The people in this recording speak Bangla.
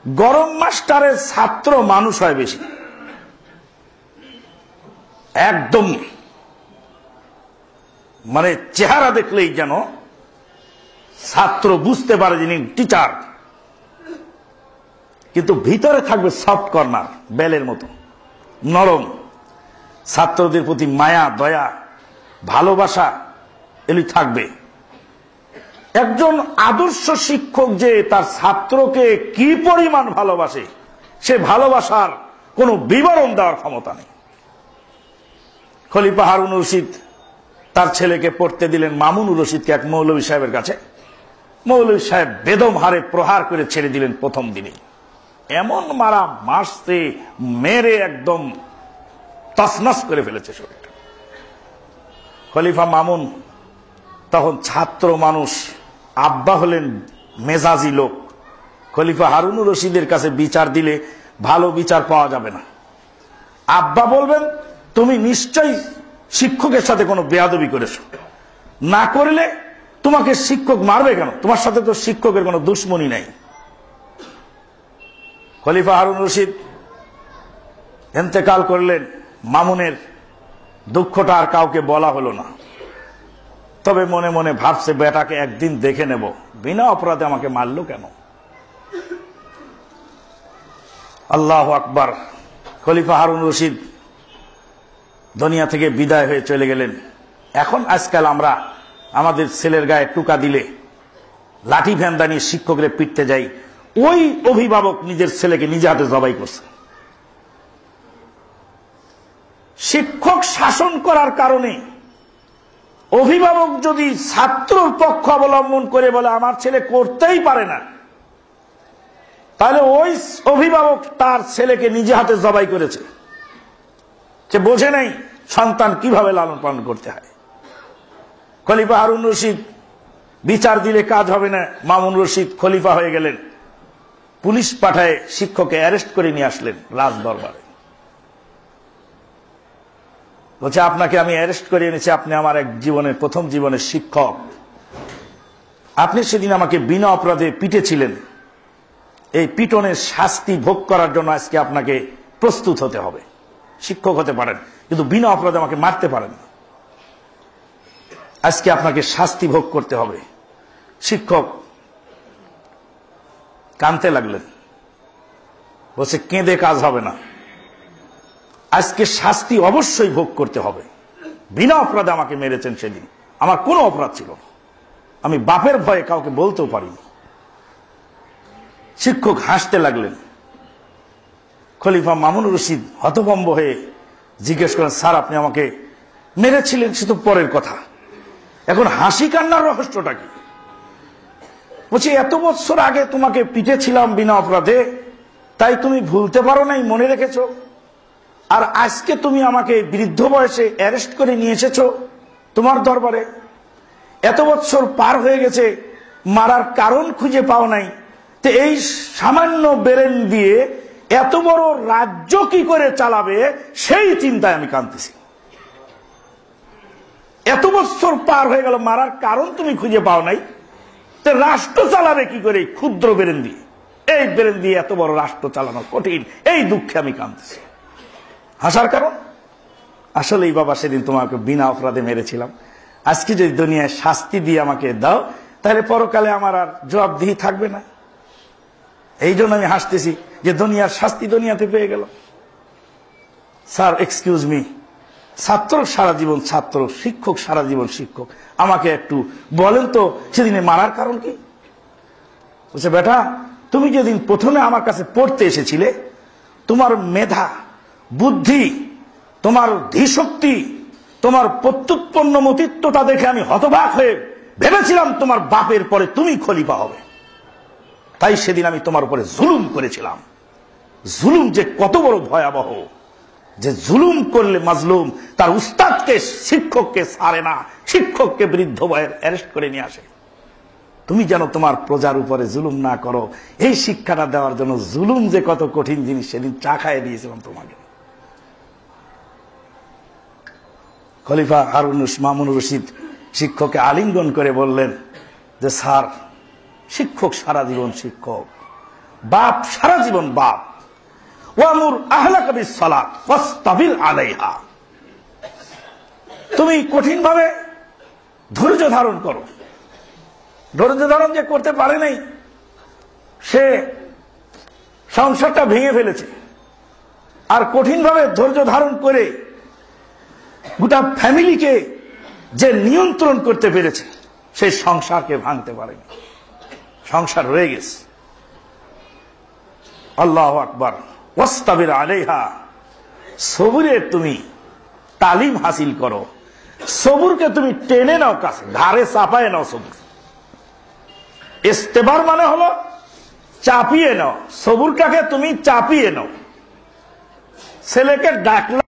গরম মাস্টারের ছাত্র মানুষ হয় বেশি, একদম মানে চেহারা দেখলেই যেন ছাত্র বুঝতে পারে যিনি টিচার, কিন্তু ভিতরে থাকবে সফট কর্নার, বেলের মতো নরম। ছাত্রদের প্রতি মায়া, দয়া, ভালোবাসা এগুলি থাকবে। একজন আদর্শ শিক্ষক যে তার ছাত্রকে কি পরিমাণ ভালোবাসে, সে ভালোবাসার কোনো বিবরণ দেওয়ার ক্ষমতা নেই। খলিফা হারুন রশিদ তার ছেলেকে পড়তে দিলেন মামুনুর রশিদকে এক মৌলভী সাহেবের কাছে। মৌলভী সাহেব বেদম হারে প্রহার করে ছেড়ে দিলেন প্রথম দিনে। এমন মারা মারছে, মেরে একদম তছনছ করে ফেলেছে শরীরটা। খলিফা মামুন তখন ছাত্র মানুষ, আব্বা হলেন মেজাজি লোক। খলিফা হারুনুর রশিদের কাছে বিচার দিলে ভালো বিচার পাওয়া যাবে না। আব্বা বলবেন তুমি নিশ্চয়ই শিক্ষকের সাথে কোনো বেয়াদবি করেছো, না করলে তোমাকে শিক্ষক মারবে কেন, তোমার সাথে তো শিক্ষকের কোনো দুশ্মনী নাই। খলিফা হারুন রশিদ ইন্তেকাল করলেন। মামুনের দুঃখটা আর কাউকে বলা হলো না, তবে মনে মনে ভাবছে বেটাকে একদিন দেখে নেব, বিনা অপরাধে আমাকে মারলো কেন। আল্লাহু আকবার। খলিফা হারুন রশিদ দুনিয়া থেকে বিদায় হয়ে চলে গেলেন। এখন আজকাল আমরা আমাদের ছেলের গায়ে টুকা দিলে লাঠি ভ্যান্দা নিয়ে শিক্ষকরে পিটতে যাই, ওই অভিভাবক নিজের ছেলেকে নিজে হাতে জবাই করছে। শিক্ষক শাসন করার কারণে অভিভাবক যদি ছাত্রর পক্ষ অবলম্বন করে বলে আমার ছেলে করতেই পারে না, তাহলে ওই অভিভাবক তার ছেলেকে নিজে হাতে জবাই করেছে। সে বোঝে নাই সন্তান কিভাবে লালন পালন করতে হয়। খলিফা হারুন রশিদ বিচার দিলে কাজ হবে না, মামুন রশিদ খলিফা হয়ে গেলেন। পুলিশ পাঠায় শিক্ষককে অ্যারেস্ট করে নিয়ে আসলেন রাজ দরবারে। বলছে আপনাকে আমি অ্যারেস্ট করে এনেছি, আপনি আমার এক জীবনের প্রথম জীবনের শিক্ষক, আপনি সেদিন আমাকে বিনা অপরাধে পিটেছিলেন, এই পিটনের শাস্তি ভোগ করার জন্য আজকে আপনাকে প্রস্তুত হতে হবে। শিক্ষক হতে পারেন কিন্তু বিনা অপরাধে আমাকে মারতে পারেন না, আজকে আপনাকে শাস্তি ভোগ করতে হবে। শিক্ষক কাঁদতে লাগলেন, বলছে কেঁদে কাজ হবে না, আজকে শাস্তি অবশ্যই ভোগ করতে হবে। বিনা অপরাধে আমাকে মেরেছেন, সেদিন আমার কোনো অপরাধ ছিল না, আমি বাপের ভয়ে কাউকে বলতেও পারিনি। শিক্ষক হাসতে লাগলেন। খলিফা মামুনুর রশিদ হতভম্ব হয়ে জিজ্ঞেস করেন, স্যার আপনি আমাকে মেরেছিলেন সে তো পরের কথা, এখন হাসি কান্নার রহস্যটা কি? বলছি এত বছর আগে তোমাকে পিটেছিলাম বিনা অপরাধে, তাই তুমি ভুলতে পারো নাই, মনে রেখেছো, আর আজকে তুমি আমাকে বৃদ্ধ বয়সে অ্যারেস্ট করে নিয়ে এসেছো তোমার দরবারে। এত বছর পার হয়ে গেছে, মারার কারণ খুঁজে পাও নাই, তো এই সামান্য বেরেন দিয়ে এত বড় রাজ্য কি করে চালাবে সেই চিন্তায় আমি কাঁদতেছি। এত বছর পার হয়ে গেল, মারার কারণ তুমি খুঁজে পাও নাই, তো রাষ্ট্র চালাবে কি করে ক্ষুদ্র বেরেন দিয়ে? এই বেরেন দিয়ে এত বড় রাষ্ট্র চালানো কঠিন, এই দুঃখে আমি কাঁদতেছি। হাসার কারণ, আসলেই বাবা সেদিন তোমাকে বিনা অপরাধে মেরেছিলাম, আজকে যদি দুনিয়ায় শাস্তি দিয়ে আমাকে দাও তাহলে পরকালে আমার আর জবাবদিহি থাকবে না, এই জন্য আমি হাসতেছি যে দুনিয়ার শাস্তি দুনিয়াতে পেয়ে গেল। স্যার এক্সকিউজ মি, ছাত্র সারা জীবন ছাত্র, শিক্ষক সারা জীবন শিক্ষক, আমাকে একটু বলেন তো সেদিনে মারার কারণ কি? বলছে বেটা তুমি যেদিন প্রথমে আমার কাছে পড়তে এসেছিলে, তোমার মেধা, বুদ্ধি, তোমার ধীশক্তি, তোমার প্রত্যুৎপন্ন মতিত্বতা দেখে আমি হতবাক হয়ে ভেবেছিলাম তোমার বাপের পরে তুমি খলিফা হবে, তাই সেদিন আমি তোমার উপরে জুলুম করেছিলাম। জুলুম যে কত বড় ভয়াবহ, যে জুলুম করলে মাজলুম তার উস্তাদকে শিক্ষককে ছাড়ে না, শিক্ষককে বৃদ্ধ বয়ের অ্যারেস্ট করে নিয়ে আসে। তুমি যেন তোমার প্রজার উপরে জুলুম না করো, এই শিক্ষাটা দেওয়ার জন্য জুলুম যে কত কঠিন জিনিস সেদিন চা খাইয়ে দিয়েছিলাম তোমাকে। খলিফা হারুন মামুনুর রশিদ শিক্ষককে আলিঙ্গন করে বললেন যে স্যার, শিক্ষক সারা জীবন শিক্ষক, বাপ সারা জীবন বাপ। ওয়ামুর আহলাকা বিস-সালাত ওয়াসতাবির আলাইহা, তুমি কঠিন ভাবে ধৈর্য ধারণ করো। ধৈর্য ধারণ যে করতে পারে নাই, সে সংসারটা ভেঙে ফেলেছে। আর কঠিন ভাবে ধৈর্য ধারণ করে গোটা ফ্যামিলিকে যে নিয়ন্ত্রণ করতে পেরেছে, সেই সংসারকে ভাঙতে পারেনি, সংসার রয়ে গেছে। আল্লাহু আকবার। ওয়াসতাবির আলাইহা, সবুরের তুমি তালিম হাসিল করো, সবুরকে তুমি টেনে নাও কাছে, ঘাড়ে চাপায় নাও সবুর। ইস্তেবার মানে হলো চাপিয়ে নাও, সবুরটাকে তুমি চাপিয়ে নাও। ছেলেকে ডাকলা